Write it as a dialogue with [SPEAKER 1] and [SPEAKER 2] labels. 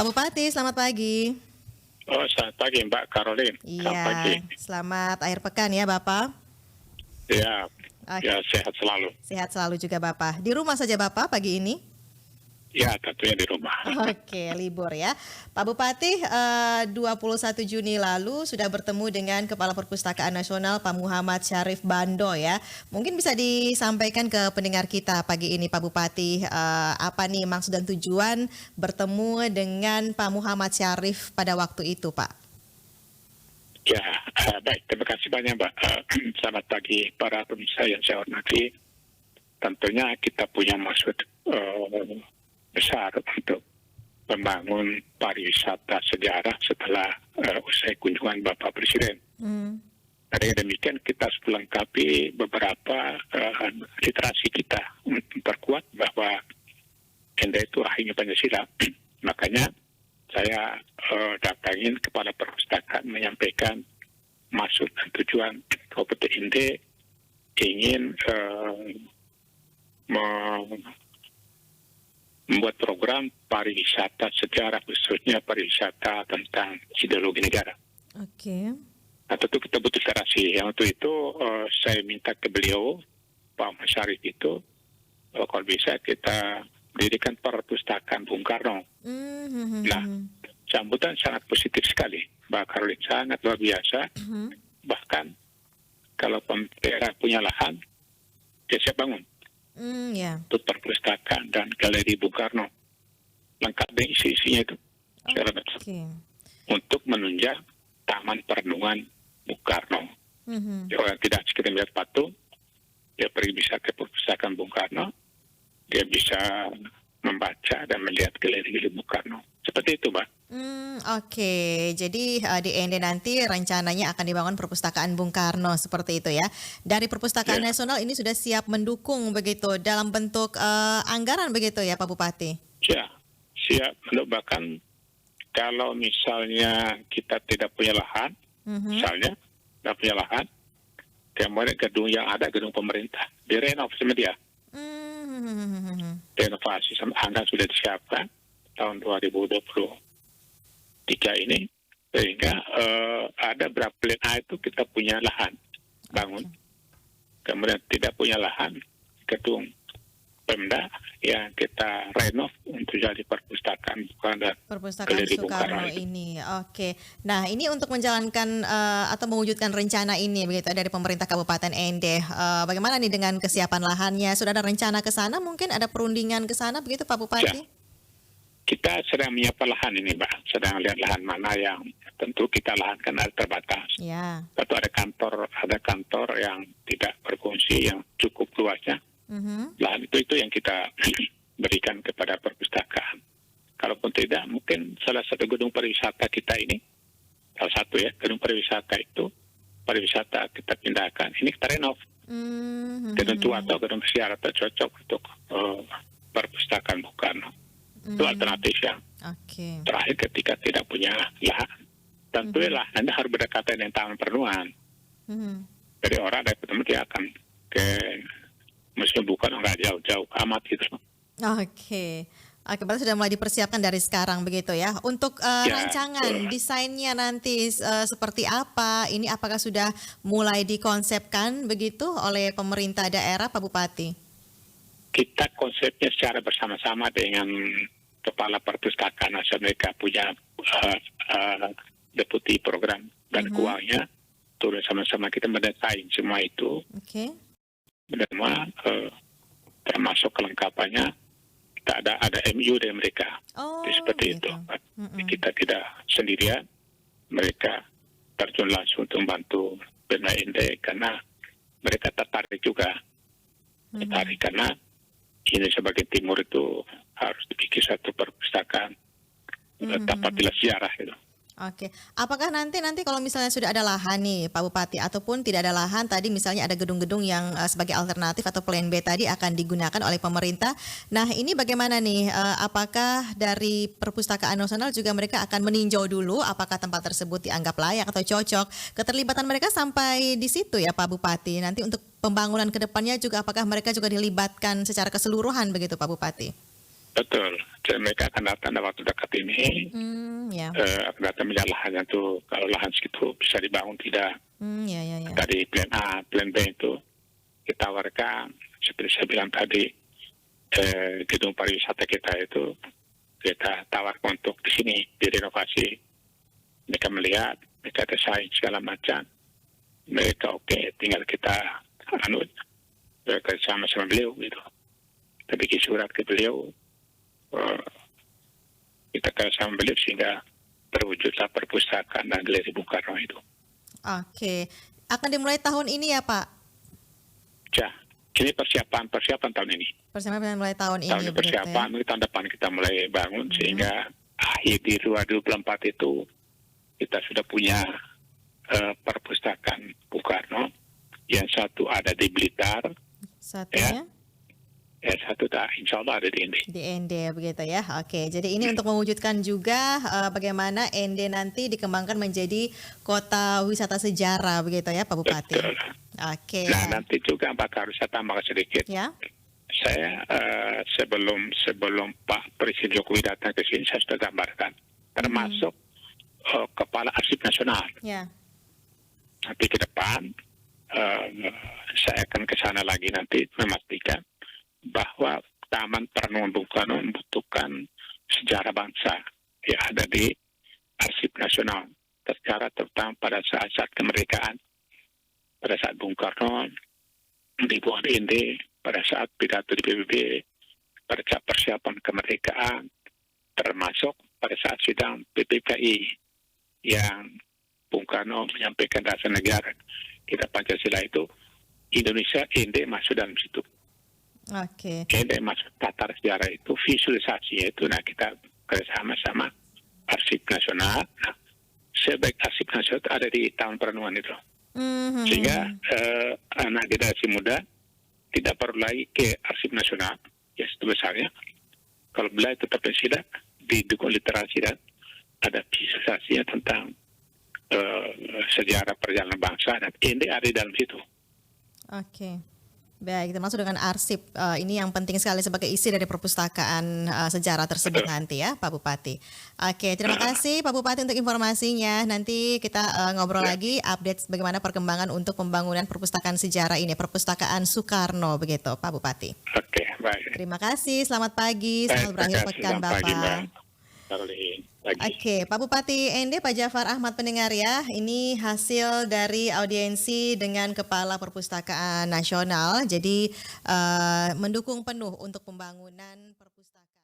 [SPEAKER 1] Pak Bupati, selamat pagi.
[SPEAKER 2] Oh, selamat pagi Mbak Caroline. Selamat pagi.
[SPEAKER 1] Iya, selamat akhir pekan ya Bapak.
[SPEAKER 2] Ya,
[SPEAKER 1] Oke,
[SPEAKER 2] ya sehat selalu.
[SPEAKER 1] sehat selalu juga Bapak. Di rumah saja Bapak pagi ini?
[SPEAKER 2] Ya, tentunya di rumah.
[SPEAKER 1] Oke, libur ya. Pak Bupati, 21 Juni lalu sudah bertemu dengan Kepala Perpustakaan Nasional Pak Muhammad Syarif Bando ya. Mungkin bisa disampaikan ke pendengar kita pagi ini Pak Bupati, apa nih maksud dan tujuan bertemu dengan Pak Muhammad Syarif pada waktu itu Pak?
[SPEAKER 2] Ya, baik. Terima kasih banyak Mbak. Selamat pagi para pemirsa yang saya hormati. Tentunya kita punya maksud besar untuk membangun pariwisata sejarah setelah usai kunjungan Bapak Presiden. Dengan demikian kita harus melengkapi beberapa literasi kita untuk memperkuat bahwa ND itu rahimnya Pancasila. Makanya saya datangin Kepala Perpustakaan menyampaikan maksud dan tujuan KPTIND ingin membuat program pariwisata sejarah, khususnya pariwisata tentang ideologi negara.
[SPEAKER 1] Oke.
[SPEAKER 2] Nah, tentu kita butuh literasi. Yang untuk itu saya minta ke beliau, Pak Mas Syarif itu, kalau bisa kita dirikan perpustakaan Bung Karno. Nah, sambutan sangat positif sekali. Mbak Caroline, sangat luar biasa. Bahkan kalau pemerintah punya lahan, dia siap bangun.
[SPEAKER 1] Ya.
[SPEAKER 2] Untuk perpustakaan dan galeri Bung Karno. Lengkap dengan isi-isinya itu.
[SPEAKER 1] Oke.
[SPEAKER 2] Untuk menunjang Taman Perenungan Bung Karno. Orang tidak sekedar melihat patung, dia pergi bisa ke perpustakaan Bung Karno, dia bisa membaca dan melihat galeri Bung Karno. Seperti itu, Mbak.
[SPEAKER 1] Oke, jadi di END nanti rencananya akan dibangun perpustakaan Bung Karno seperti itu ya. Dari Perpustakaan Nasional ini sudah siap mendukung begitu dalam bentuk anggaran begitu ya Pak Bupati?
[SPEAKER 2] Ya, siap. Bahkan kalau misalnya kita tidak punya lahan, misalnya tidak punya lahan, kemudian gedung yang ada gedung pemerintah direnov sama dia. Renovasi sama anggaran sudah disiapkan tahun 2023 ini, sehingga ada berapa plan A itu kita punya lahan bangun. Kemudian tidak punya lahan, gedung Pemda yang kita renov untuk jadi perpustakaan
[SPEAKER 1] Perpustakaan Soekarno ini. Oke. Nah, ini untuk menjalankan atau mewujudkan rencana ini begitu dari pemerintah Kabupaten END. Bagaimana nih dengan kesiapan lahannya? Sudah ada rencana ke sana? Mungkin ada perundingan ke sana begitu Pak Bupati?
[SPEAKER 2] Ya. Kita sedang menyiapkan lahan ini, Mbak. Sedang lihat lahan mana yang tentu kita lahan kan ada terbatas.
[SPEAKER 1] Ya.
[SPEAKER 2] Tentu ada kantor yang tidak berfungsi yang cukup luasnya. Lahan itu yang kita berikan kepada perpustakaan. Kalaupun tidak, mungkin salah satu gedung pariwisata kita ini, salah satu ya, gedung pariwisata itu, pariwisata kita pindahkan, ini kita renov. Gedung tua atau gedung pesiar atau cocok untuk perpustakaan Bung Karno. Itu alternatif yang terakhir ketika tidak punya lahan. Tentunya lahannya harus berdekatan dengan Taman Perenungan. Jadi orang dari pertama dia akan ke museum bukan nggak jauh-jauh amat gitu.
[SPEAKER 1] Oke, berarti sudah mulai dipersiapkan dari sekarang begitu ya. Untuk rancangan desainnya nanti seperti apa? Ini apakah sudah mulai dikonsepkan begitu oleh pemerintah daerah Pak Bupati?
[SPEAKER 2] Kita konsepnya secara bersama-sama dengan Kepala Perpustakaan Nasional, mereka punya deputi program dan keuangannya, turun sama-sama kita mendesain semua itu. Semua termasuk kelengkapannya, kita ada MU dari mereka. Seperti itu. Kita tidak sendirian, mereka terjun langsung untuk membantu BND karena mereka tertarik juga. Tertarik karena ini sebagai timur itu harus dibikin satu perpustakaan tempat sejarah itu.
[SPEAKER 1] Oke, apakah nanti kalau misalnya sudah ada lahan nih Pak Bupati ataupun tidak ada lahan, tadi misalnya ada gedung-gedung yang sebagai alternatif atau plan B tadi akan digunakan oleh pemerintah. Nah ini bagaimana nih, apakah dari Perpustakaan Nasional juga mereka akan meninjau dulu apakah tempat tersebut dianggap layak atau cocok? Keterlibatan mereka sampai di situ ya Pak Bupati. Nanti untuk pembangunan ke depannya juga apakah mereka juga dilibatkan secara keseluruhan begitu Pak Bupati?
[SPEAKER 2] betul. Jadi mereka akan datang dalam waktu dekat ini,
[SPEAKER 1] Ya.
[SPEAKER 2] akan datang melihat lahannya tuh, kalau lahan segitu bisa dibangun tidak.
[SPEAKER 1] Ya, ya, ya.
[SPEAKER 2] Dari plan A, plan B itu kita tawarkan, seperti saya bilang tadi, gedung pariwisata kita itu kita tawarkan untuk di sini direnovasi. Mereka melihat, mereka desain segala macam, mereka oke, tinggal kita kerjasama sama beliau gitu. Kita bikin surat ke beliau, eh, kita kerjasama beliau sehingga terwujudlah perpustakaan dan galeri Bung Karno itu.
[SPEAKER 1] Oke. Akan dimulai tahun ini ya, Pak?
[SPEAKER 2] Ya, ini persiapan tahun ini.
[SPEAKER 1] Persiapan mulai tahun
[SPEAKER 2] Tahun
[SPEAKER 1] ini
[SPEAKER 2] ini
[SPEAKER 1] begitu ya.
[SPEAKER 2] persiapan, tahun depan kita mulai bangun sehingga akhir di 2024 itu kita sudah punya perpustakaan Bung Karno. Yang satu ada di Blitar,
[SPEAKER 1] Satunya
[SPEAKER 2] yang satu insya Allah ada di Indi.
[SPEAKER 1] di ND begitu ya. Oke, jadi ini untuk mewujudkan juga bagaimana ND nanti dikembangkan menjadi kota wisata sejarah begitu ya, Pak Bupati.
[SPEAKER 2] Betul.
[SPEAKER 1] Oke.
[SPEAKER 2] Nah, nanti juga bakal harus saya tambahkan sedikit.
[SPEAKER 1] Ya.
[SPEAKER 2] Saya sebelum Pak Presiden Jokowi datang ke sini, saya sudah gambarkan, termasuk Kepala Arsip Nasional.
[SPEAKER 1] Ya.
[SPEAKER 2] Nanti ke depan saya akan ke sana lagi nanti memastikan bahwa Taman Perenungan Bung Karno membutuhkan sejarah bangsa yang ada di Arsip Nasional, tercatat terutama pada saat-saat kemerdekaan, pada saat Bung Karno dibuat di Indi, pada saat pidato di PBB, pada saat persiapan kemerdekaan, termasuk pada saat sidang PPKI yang Bung Karno menyampaikan dasar negara kita Pancasila itu, Indonesia Indi masuk dalam situ.
[SPEAKER 1] Oke.
[SPEAKER 2] Indi masuk tata sejarah itu, visualisasinya itu, nah kita bersama-sama Arsip Nasional. Nah, sebaik Arsip Nasional itu ada di Taman Perenungan itu. Sehingga anak generasi muda tidak perlu lagi ke Arsip Nasional, ya sebesarnya. Kalau belajar tetap sidak, didukung literasi dan ada visualisasinya tentang sejarah perjalanan bangsa, dan ini ada di dalam situ.
[SPEAKER 1] Oke. Baik, termasuk dengan arsip. Ini yang penting sekali sebagai isi dari perpustakaan sejarah tersebut nanti ya, Pak Bupati. Oke, terima kasih Pak Bupati untuk informasinya. Nanti kita ngobrol lagi, update bagaimana perkembangan untuk pembangunan perpustakaan sejarah ini, Perpustakaan Soekarno begitu, Pak Bupati.
[SPEAKER 2] Oke, baik.
[SPEAKER 1] Terima kasih, selamat pagi, selamat berakhir pekan Bapak. Oke, Pak Bupati ND, Pak Jafar Ahmad pendengar ya. Ini hasil dari audiensi dengan Kepala Perpustakaan Nasional. Jadi mendukung penuh untuk pembangunan perpustakaan.